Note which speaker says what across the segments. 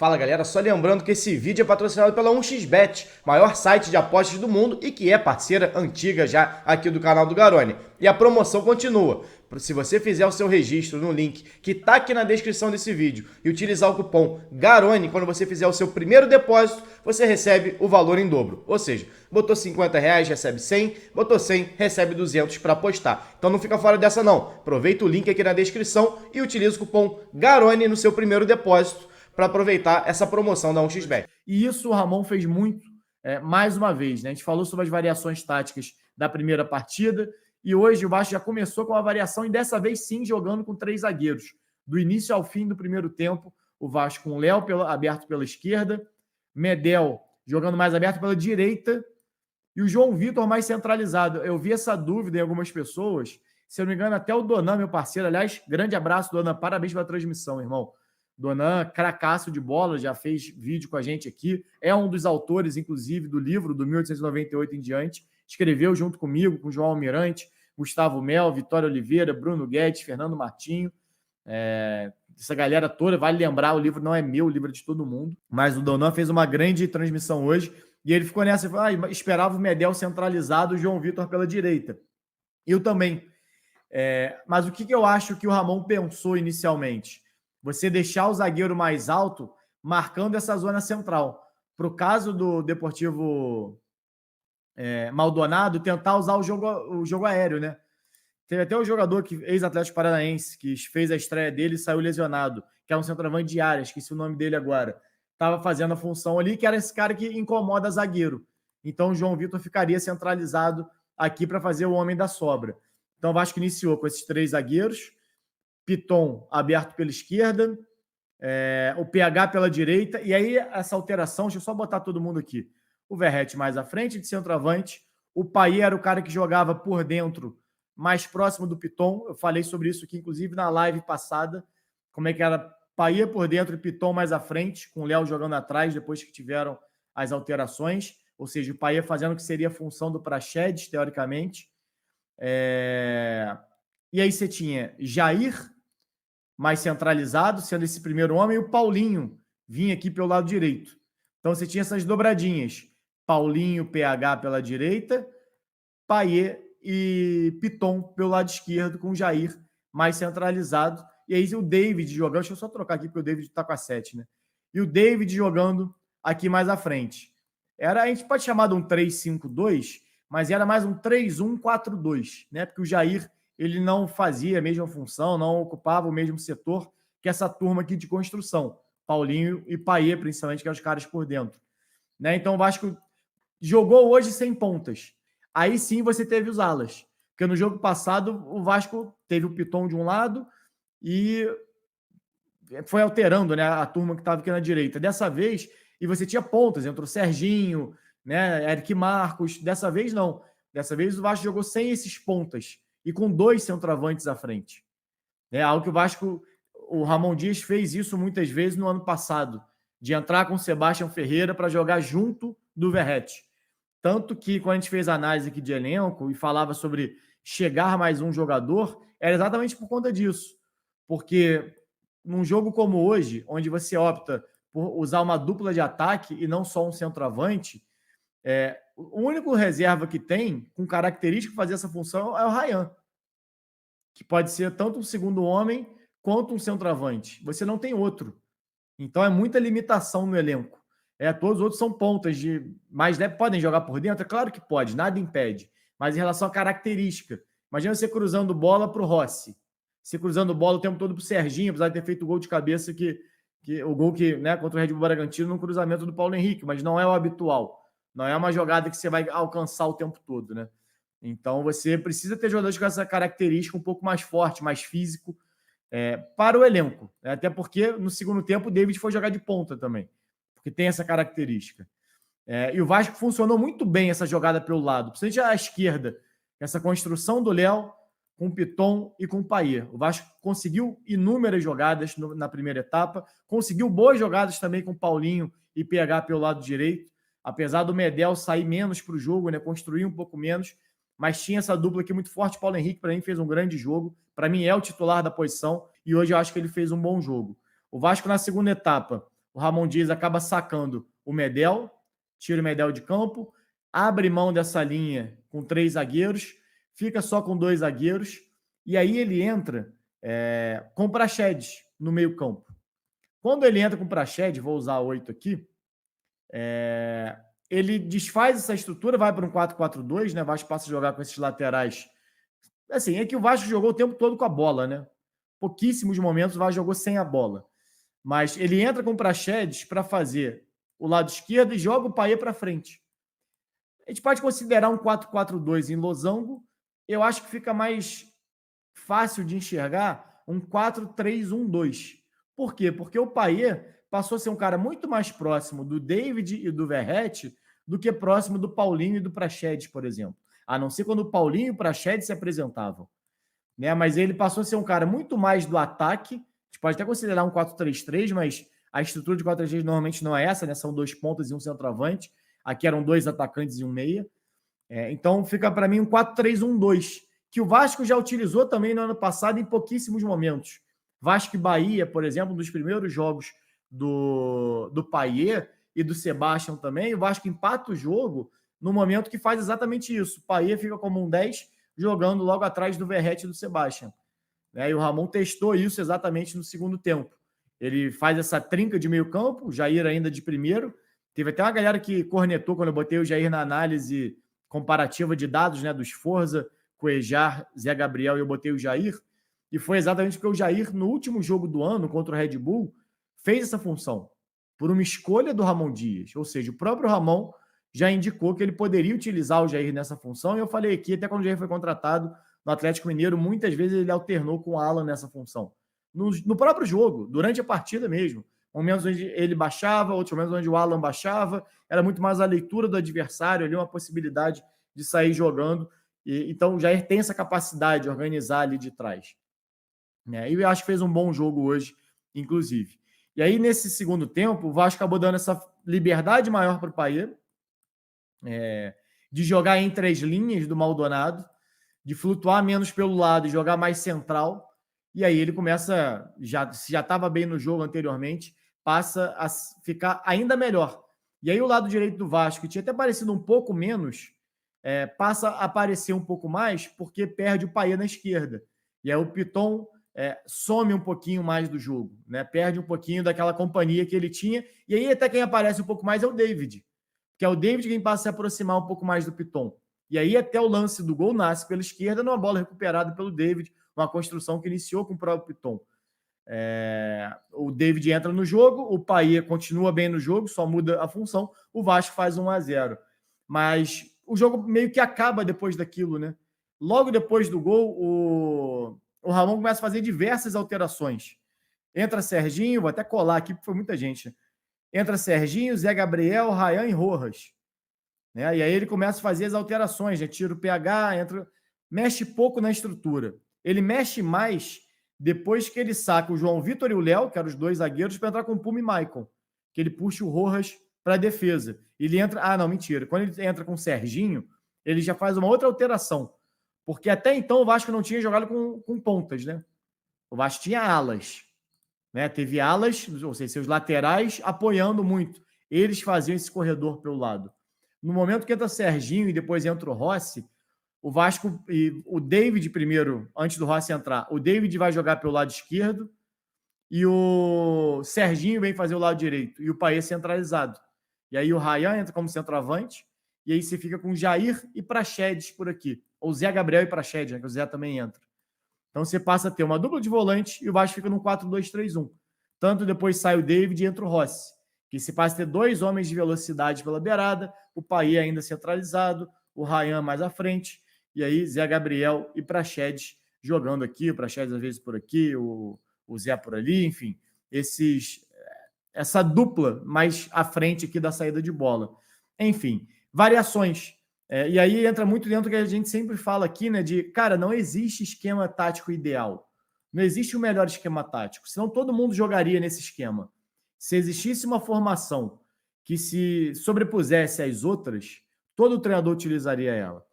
Speaker 1: Fala galera, só lembrando que esse vídeo é patrocinado pela 1xBet, maior site de apostas do mundo e que é parceira antiga já aqui do canal do Garone. E a promoção continua. Se você fizer o seu registro no link que tá aqui na descrição desse vídeo e utilizar o cupom GARONE, quando você fizer o seu primeiro depósito, você recebe o valor em dobro. Ou seja, botou R$50, recebe 100, botou 100, recebe 200 para apostar. Então não fica fora dessa não. Aproveita o link aqui na descrição e utiliza o cupom GARONE no seu primeiro depósito para aproveitar essa promoção da 1xBet.
Speaker 2: E isso o Ramon fez muito, mais uma vez. Né? A gente falou sobre as variações táticas da primeira partida e hoje o Vasco já começou com a variação e dessa vez sim jogando com 3 zagueiros. Do início ao fim do primeiro tempo, o Vasco com o Léo aberto pela esquerda, Medel jogando mais aberto pela direita e o João Vitor mais centralizado. Eu vi essa dúvida em algumas pessoas, se eu não me engano até o Donan, meu parceiro, aliás, grande abraço, Donan, parabéns pela transmissão, irmão. Donan, cracaço de bola, já fez vídeo com a gente aqui. É um dos autores, inclusive, do livro do 1898 em diante. Escreveu junto comigo, com João Almirante, Gustavo Mel, Vitória Oliveira, Bruno Guedes, Fernando Martinho. Essa galera toda, vale lembrar, o livro não é meu, o livro é de todo mundo. Mas o Donan fez uma grande transmissão hoje e ele ficou nessa, esperava o Medel centralizado, o João Vitor pela direita. Eu também. Mas o que eu acho que o Ramon pensou inicialmente? Você deixar o zagueiro mais alto, marcando essa zona central. Para o caso do Deportivo Maldonado, tentar usar o jogo aéreo, né? Teve até um jogador, ex-Atlético Paranaense, que fez a estreia dele e saiu lesionado, que é um centroavante de área, esqueci o nome dele agora. Estava fazendo a função ali, que era esse cara que incomoda zagueiro. Então o João Vitor ficaria centralizado aqui para fazer o homem da sobra. Então o Vasco iniciou com esses 3 zagueiros, Piton aberto pela esquerda, o PH pela direita, e aí essa alteração, deixa eu só botar todo mundo aqui. O Verratti mais à frente de centroavante, o Payet era o cara que jogava por dentro, mais próximo do Piton, eu falei sobre isso aqui, inclusive na live passada, como é que era Payet por dentro e Piton mais à frente, com o Léo jogando atrás, depois que tiveram as alterações, ou seja, o Payet fazendo o que seria a função do Praxedes, teoricamente. E aí você tinha Jair mais centralizado, sendo esse primeiro homem, e o Paulinho vinha aqui pelo lado direito. Então você tinha essas dobradinhas. Paulinho, PH pela direita, Payet e Piton pelo lado esquerdo, com o Jair mais centralizado. E aí o David jogando, deixa eu só trocar aqui, porque o David está com a 7, né? E o David jogando aqui mais à frente. A gente pode chamar de um 3-5-2, mas era mais um 3-1-4-2, né? Porque o Jair ele não fazia a mesma função, não ocupava o mesmo setor que essa turma aqui de construção. Paulinho e Payet, principalmente, que são os caras por dentro. Né? Então o Vasco jogou hoje sem pontas. Aí sim você teve os alas. Porque no jogo passado o Vasco teve o Piton de um lado e foi alterando, né, a turma que estava aqui na direita. Dessa vez, e você tinha pontas, entrou Serginho, né, Eric Marcos. Dessa vez não. Dessa vez o Vasco jogou sem esses pontas e com 2 centroavantes à frente. É algo que o Vasco, o Ramon Dias fez isso muitas vezes no ano passado, de entrar com o Sebastião Ferreira para jogar junto do Verratti. Tanto que quando a gente fez a análise aqui de elenco e falava sobre chegar mais um jogador, era exatamente por conta disso. Porque num jogo como hoje, onde você opta por usar uma dupla de ataque e não só um centroavante, o único reserva que tem, com característica de fazer essa função, é o Ryan, que pode ser tanto um segundo homem quanto um centroavante. Você não tem outro. Então é muita limitação no elenco. Todos os outros são pontas, mas podem jogar por dentro? É claro que pode, nada impede. Mas em relação à característica, imagina você cruzando bola para o Rossi, você cruzando bola o tempo todo para o Serginho, apesar de ter feito o gol de cabeça, o gol né, contra o Red Bull Bragantino, no cruzamento do Paulo Henrique, mas não é o habitual. Não é uma jogada que você vai alcançar o tempo todo, né? Então você precisa ter jogadores com essa característica um pouco mais forte, mais físico, para o elenco. Até porque no segundo tempo o David foi jogar de ponta também, porque tem essa característica. E o Vasco funcionou muito bem essa jogada pelo lado, principalmente à esquerda, essa construção do Léo com o Piton e com o Payet. O Vasco conseguiu inúmeras jogadas na primeira etapa, conseguiu boas jogadas também com o Paulinho e PH pelo lado direito, apesar do Medel sair menos para o jogo, né, construir um pouco menos, mas tinha essa dupla aqui muito forte. Paulo Henrique, para mim, fez um grande jogo. Para mim, é o titular da posição e hoje eu acho que ele fez um bom jogo. O Vasco, na segunda etapa, o Ramon Dias acaba sacando o Medel, tira o Medel de campo, abre mão dessa linha com 3 zagueiros, fica só com 2 zagueiros, e aí ele entra com o Praxedes no meio campo. Quando ele entra com o Praxedes, vou usar 8 aqui, ele desfaz essa estrutura, vai para um 4-4-2, né? O Vasco passa a jogar com esses laterais. Assim, é que o Vasco jogou o tempo todo com a bola, né? Pouquíssimos momentos o Vasco jogou sem a bola. Mas ele entra com o Praxedes para fazer o lado esquerdo e joga o Payet para frente. A gente pode considerar um 4-4-2 em losango. Eu acho que fica mais fácil de enxergar um 4-3-1-2. Por quê? Porque o Payet passou a ser um cara muito mais próximo do David e do Verratti do que próximo do Paulinho e do Praxedes, por exemplo. A não ser quando o Paulinho e o Praxedes se apresentavam. Né? Mas ele passou a ser um cara muito mais do ataque. A gente pode até considerar um 4-3-3, mas a estrutura de 4-3-3 normalmente não é essa, né? São 2 pontas e um centroavante. Aqui eram 2 atacantes e um meia. Então fica para mim um 4-3-1-2, que o Vasco já utilizou também no ano passado em pouquíssimos momentos. Vasco e Bahia, por exemplo, nos primeiros jogos do Payet e do Sebastião também, o Vasco empata o jogo no momento que faz exatamente isso. O Payet fica como um 10, jogando logo atrás do Verratti e do Sebastião. E o Ramon testou isso exatamente no segundo tempo. Ele faz essa trinca de meio campo, o Jair ainda de primeiro. Teve até uma galera que cornetou quando eu botei o Jair na análise comparativa de dados, né, dos Forza, Cuejar, Zé Gabriel, e eu botei o Jair. E foi exatamente porque o Jair, no último jogo do ano, contra o Red Bull, fez essa função por uma escolha do Ramon Dias. Ou seja, o próprio Ramon já indicou que ele poderia utilizar o Jair nessa função. E eu falei aqui, até quando o Jair foi contratado no Atlético Mineiro, muitas vezes ele alternou com o Alan nessa função. No próprio jogo, durante a partida mesmo. Momentos onde ele baixava, outros momentos onde o Alan baixava. Era muito mais a leitura do adversário, ali uma possibilidade de sair jogando. Então o Jair tem essa capacidade de organizar ali de trás. E eu acho que fez um bom jogo hoje, inclusive. E aí, nesse segundo tempo, o Vasco acabou dando essa liberdade maior para o Payet, de jogar entre as linhas do Maldonado, de flutuar menos pelo lado e jogar mais central. E aí ele começa, já estava bem no jogo anteriormente, passa a ficar ainda melhor. E aí o lado direito do Vasco, que tinha até parecido um pouco menos, passa a aparecer um pouco mais, porque perde o Payet na esquerda. E aí o Piton some um pouquinho mais do jogo, né? Perde um pouquinho daquela companhia que ele tinha. E aí até quem aparece um pouco mais é o David, que é o David quem passa a se aproximar um pouco mais do Piton. E aí até o lance do gol nasce pela esquerda, numa bola recuperada pelo David, uma construção que iniciou com o próprio Piton. O David entra no jogo, o Payet continua bem no jogo, só muda a função, o Vasco faz 1-0. Mas o jogo meio que acaba depois daquilo, né? Logo depois do gol, o Ramon começa a fazer diversas alterações. Entra Serginho, vou até colar aqui, porque foi muita gente. Entra Serginho, Zé Gabriel, Ryan e Rojas. E aí ele começa a fazer as alterações, né? Tira o PH, mexe pouco na estrutura. Ele mexe mais depois que ele saca o João Vitor e o Léo, que eram os 2 zagueiros, para entrar com o Puma e Maicon, que ele puxa o Rojas para a defesa. Ele entra... não, mentira. Quando ele entra com o Serginho, ele já faz uma outra alteração. Porque até então o Vasco não tinha jogado com pontas, né? O Vasco tinha alas. Né? Teve alas, ou seja, seus laterais apoiando muito. Eles faziam esse corredor pelo lado. No momento que entra Serginho e depois entra o Rossi, o Vasco e o David primeiro, antes do Rossi entrar, o David vai jogar pelo lado esquerdo e o Serginho vem fazer o lado direito e o Payet centralizado. E aí o Ryan entra como centroavante e aí você fica com Jair e Praxedes por aqui. Ou Zé Gabriel e Praxedes, né, que o Zé também entra. Então você passa a ter uma dupla de volante e o Vasco fica no 4-2-3-1. Tanto depois sai o David e entra o Rossi, que se passa a ter 2 homens de velocidade pela beirada, o Payet ainda centralizado, o Ryan mais à frente, e aí Zé Gabriel e Praxedes jogando aqui, o Praxedes às vezes por aqui, o Zé por ali, enfim, essa dupla mais à frente aqui da saída de bola. Enfim, variações. E aí entra muito dentro do que a gente sempre fala aqui, né? De, cara, não existe esquema tático ideal. Não existe o melhor esquema tático. Senão todo mundo jogaria nesse esquema. Se existisse uma formação que se sobrepusesse às outras, todo treinador utilizaria ela.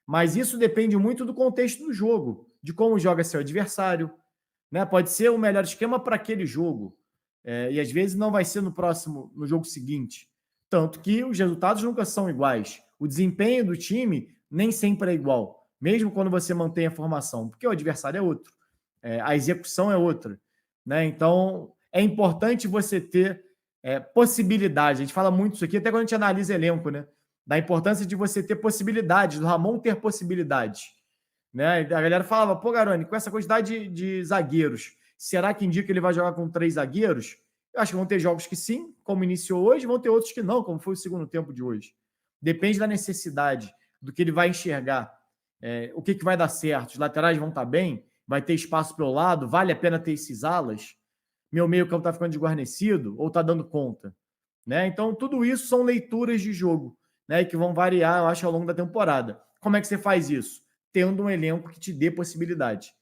Speaker 2: Mas isso depende muito do contexto do jogo, de como joga seu adversário. Né? Pode ser o melhor esquema para aquele jogo. E às vezes não vai ser no jogo seguinte. Tanto que os resultados nunca são iguais. O desempenho do time nem sempre é igual, mesmo quando você mantém a formação, porque o adversário é outro, a execução é outra, né? Então é importante você ter possibilidade. A gente fala muito isso aqui, até quando a gente analisa elenco, né? Da importância de você ter possibilidades, do Ramon ter possibilidades. Né? A galera falava, pô, Garoni, com essa quantidade de zagueiros, será que indica que ele vai jogar com 3 zagueiros? Eu acho que vão ter jogos que sim, como iniciou hoje, vão ter outros que não, como foi o segundo tempo de hoje. Depende da necessidade, do que ele vai enxergar, o que vai dar certo. Os laterais vão estar bem, vai ter espaço pelo lado, vale a pena ter esses alas? Meu meio-campo está ficando desguarnecido ou está dando conta? Né? Então, tudo isso são leituras de jogo, né, que vão variar, eu acho, ao longo da temporada. Como é que você faz isso? Tendo um elenco que te dê possibilidade.